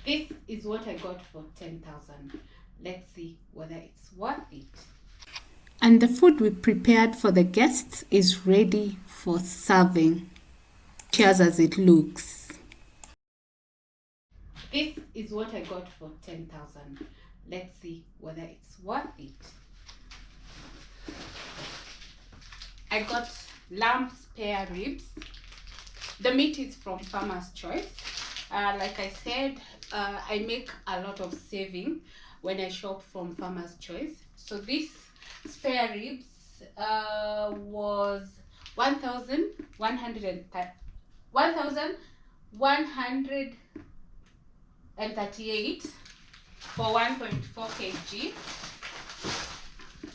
This is what I got for 10,000. Let's see whether it's worth it. And the food we prepared for the guests is ready for serving. Cheers as it looks. This is what I got for 10,000. Let's see whether it's worth it. I got lamb spare ribs. The meat is from Farmer's Choice. Like I said, I make a lot of saving when I shop from Farmer's Choice. So this spare ribs was 1,138 for 1.4 kg.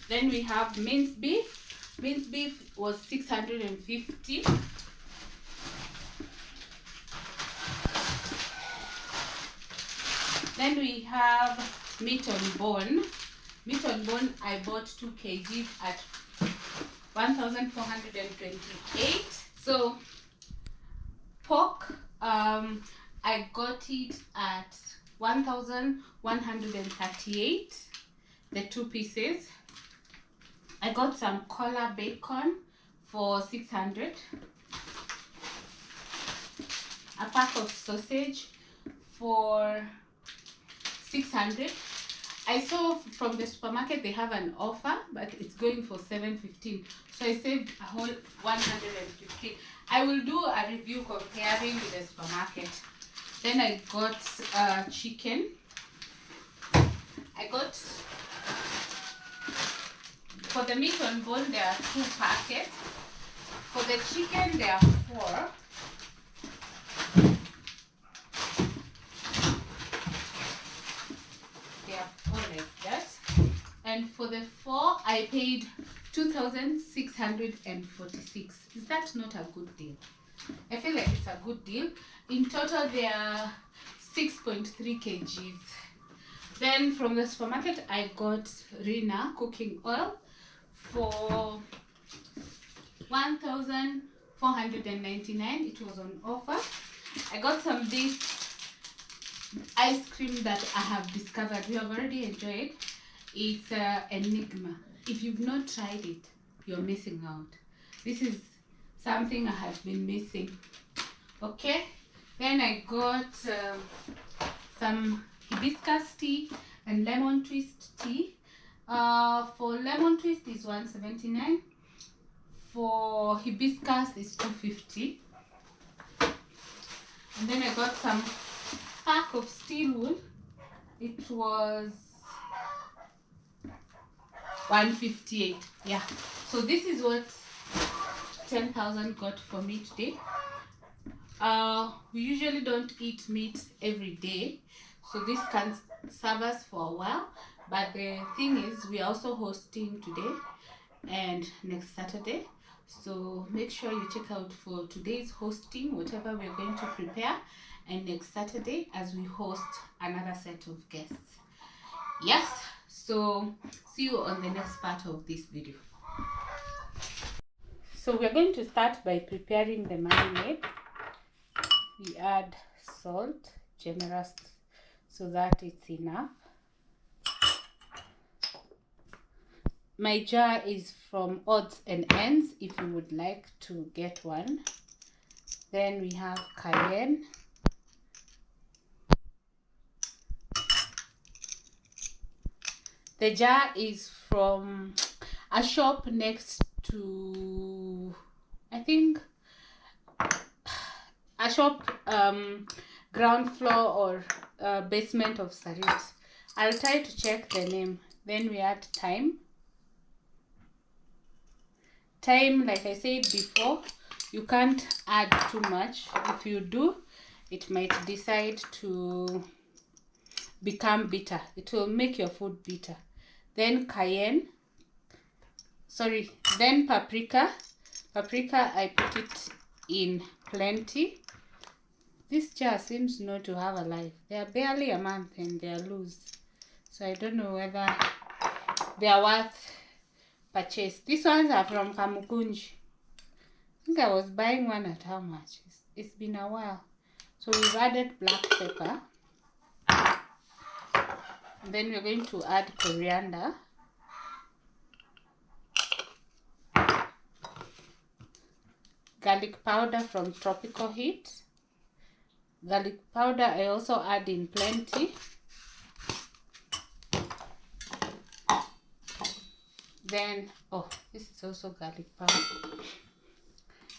Then we have minced beef. Minced beef was 650. Then we have meat on bone. Meat on bone, I bought 2 kg at 1,428. So pork, I got it at 1,138, the 2 pieces. I got some collar bacon for 600. A pack of sausage for 600. I saw from the supermarket they have an offer, but it's going for 715. So I saved a whole 150. I will do a review comparing with the supermarket. Then I got chicken. I got, for the meat on bone, there are 2 packets. For the chicken, there are 4. Like that. And for the 4, I paid 2,646. Is that not a good deal? I feel like it's a good deal. In total, there are 6.3 kgs. Then from the supermarket, I got Rina cooking oil for 1,499. It was on offer. I got some this ice cream that I have discovered. We have already enjoyed. It's Enigma. If you've not tried it, you're missing out. This is something I have been missing. Okay, then I got some hibiscus tea and lemon twist tea. For lemon twist is 179. For hibiscus is 250. And then I got some pack of steel wool. It was 158. Yeah, so this is what 10,000 got for me today. We usually don't eat meat every day, so this can serve us for a while. But the thing is, we are also hosting today and next Saturday, so make sure you check out for today's hosting, whatever we're going to prepare, and next Saturday as we host another set of guests. Yes, so see you on the next part of this video. So we're going to start by preparing the marinade. We add salt, generous, so that it's enough. My jar is from Odds and Ends if you would like to get one. Then we have cayenne. The jar is from a shop next to, I think, a shop ground floor or basement of Sarit. I'll try to check the name. Then we add thyme. Thyme, like I said before, you can't add too much. If you do, it might decide to become bitter. It will make your food bitter. Then then paprika. Paprika, I put it in plenty. This jar seems not to have a life. They are barely a month and they are loose. So I don't know whether they are worth purchase. These ones are from Kamukunji. I think I was buying one at how much? It's been a while. So we've added black pepper. Then we're going to add coriander, garlic powder from Tropical Heat. Garlic powder I also add in plenty. Then, oh, this is also garlic powder.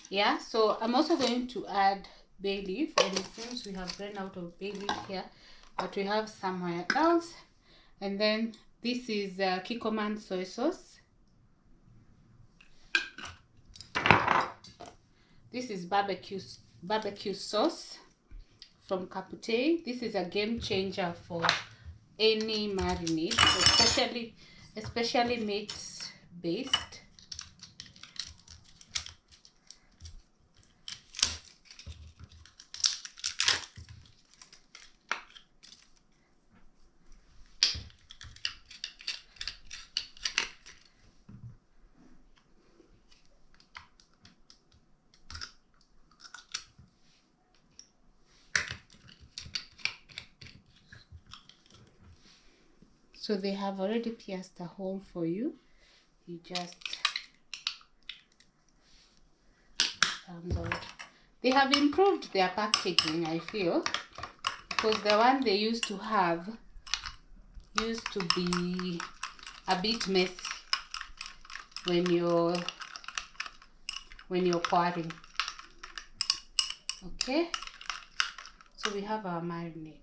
Yeah, so I'm also going to add bay leaf, and it seems we have run out of bay leaf here, but we have somewhere else. And then this is Kikkoman soy sauce. This is barbecue sauce from Kapute. This is a game changer for any marinade, especially meat based. So they have already pierced a hole for you. You just they have improved their packaging, I feel, because the one they used to have used to be a bit messy when you're pouring. Okay, so we have our marinade.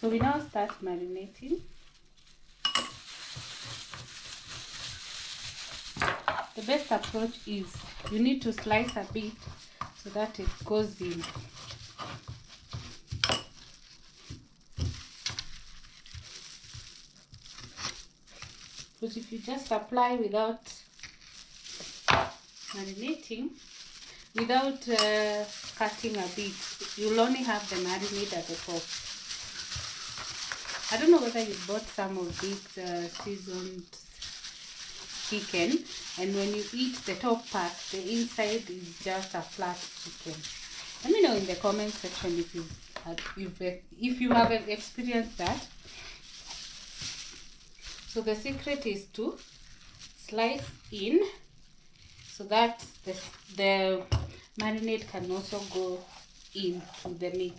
So we now start marinating. The best approach is you need to slice a bit so that it goes in. Because if you just apply without marinating, without cutting a bit, you'll only have the marinade at the top. I don't know whether you bought some of these seasoned chicken, and when you eat the top part, the inside is just a flat chicken. Let me know in the comment section if you have experienced that. So the secret is to slice in so that the marinade can also go into the meat.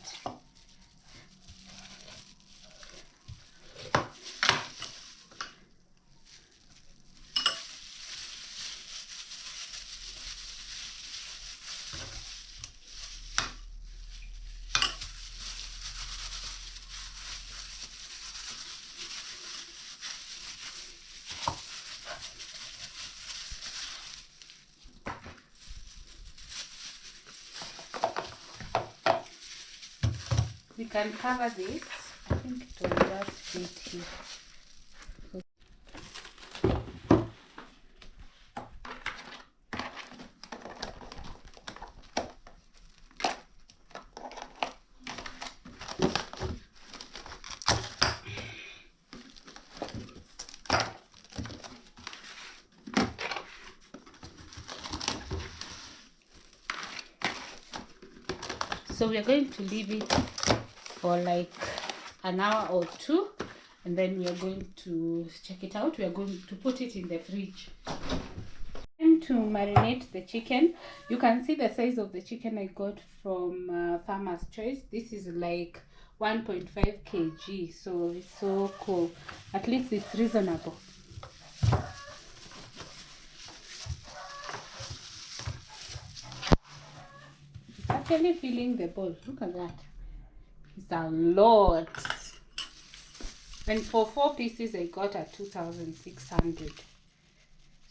We can cover this. I think it will just fit here. So we are going to leave it for like an hour or two, and then we are going to check it out. We are going to put it in the fridge. Time to marinate the chicken. You can see the size of the chicken I got from Farmer's Choice. This is like 1.5 kg, so it's so cool. At least it's reasonable. Actually filling the bowl. Look at that. It's a lot. And for 4 pieces I got at 2,600.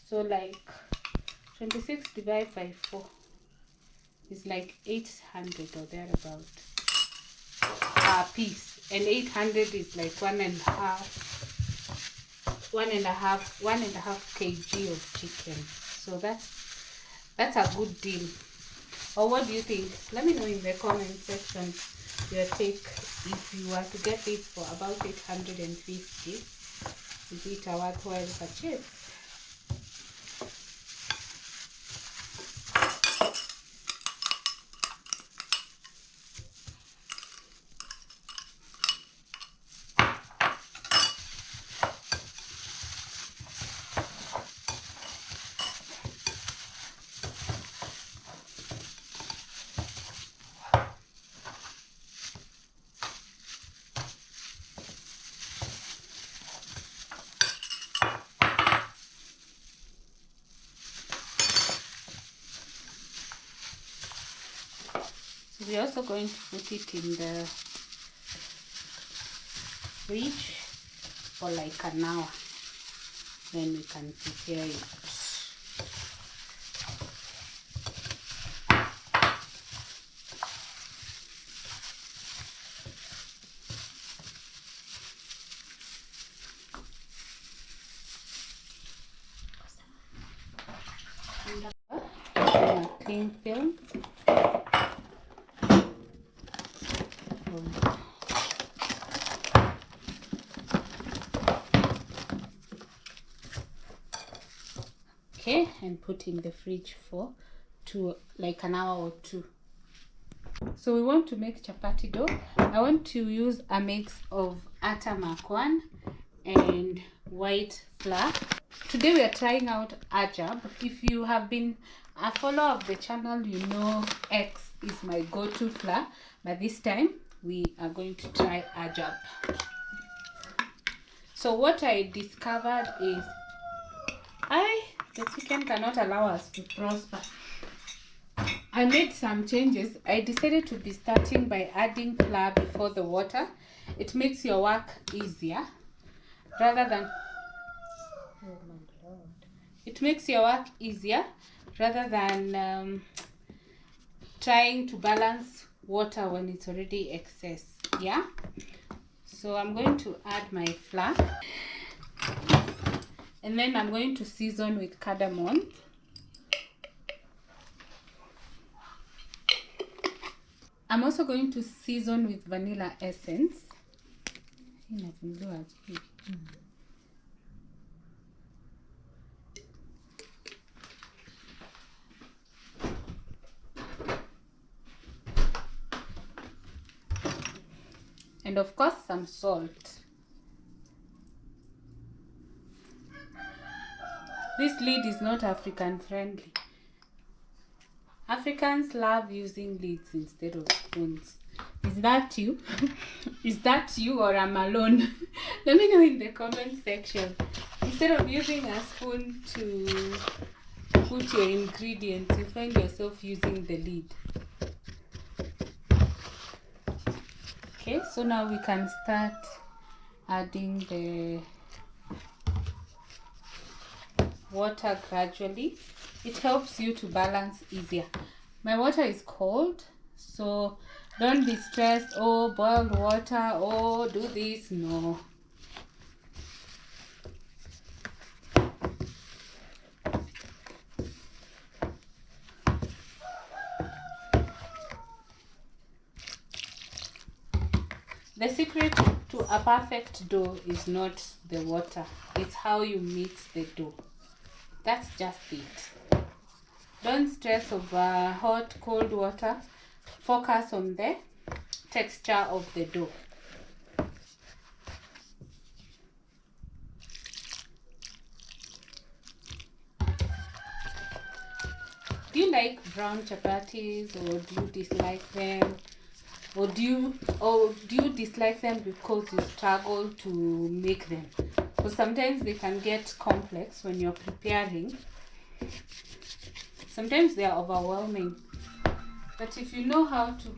So like 26 divided by 4 is like 800 or thereabout a piece, and 800 is like one and a half kg of chicken. So that's a good deal. Or what do you think? Let me know in the comment section your take. If you were to get it for about 850, is it a worthwhile purchase? We're also going to put it in the fridge for like an hour. Then we can prepare it. Cling film. Okay, and put in the fridge for like an hour or two. So we want to make chapati dough. I want to use a mix of atta makwan and white flour. Today we are trying out ajab. If you have been a follower of the channel, you know X is my go-to flour, but this time we are going to try ajab. So what I discovered is the chicken cannot allow us to prosper. I made some changes. I decided to be starting by adding flour before the water. It makes your work easier rather than trying to balance water when it's already excess. Yeah, so I'm going to add my flour, and then I'm going to season with cardamom. I'm also going to season with vanilla essence. And of course some salt. This lid is not African friendly. Africans love using lids instead of spoons. Is that you? Is that you or I'm alone? Let me know in the comment section. Instead of using a spoon to put your ingredients, you find yourself using the lid. Okay, so now we can start adding the water gradually. It helps you to balance easier. My water is cold, so don't be stressed. Oh, boiled water. Oh, do this. No. The secret to a perfect dough is not the water. It's how you mix the dough. That's just it. Don't stress over hot, cold water. Focus on the texture of the dough. Do you like brown chapatis, or do you dislike them? Or do you dislike them because you struggle to make them? So sometimes they can get complex when you're preparing. Sometimes they are overwhelming. But if you know how to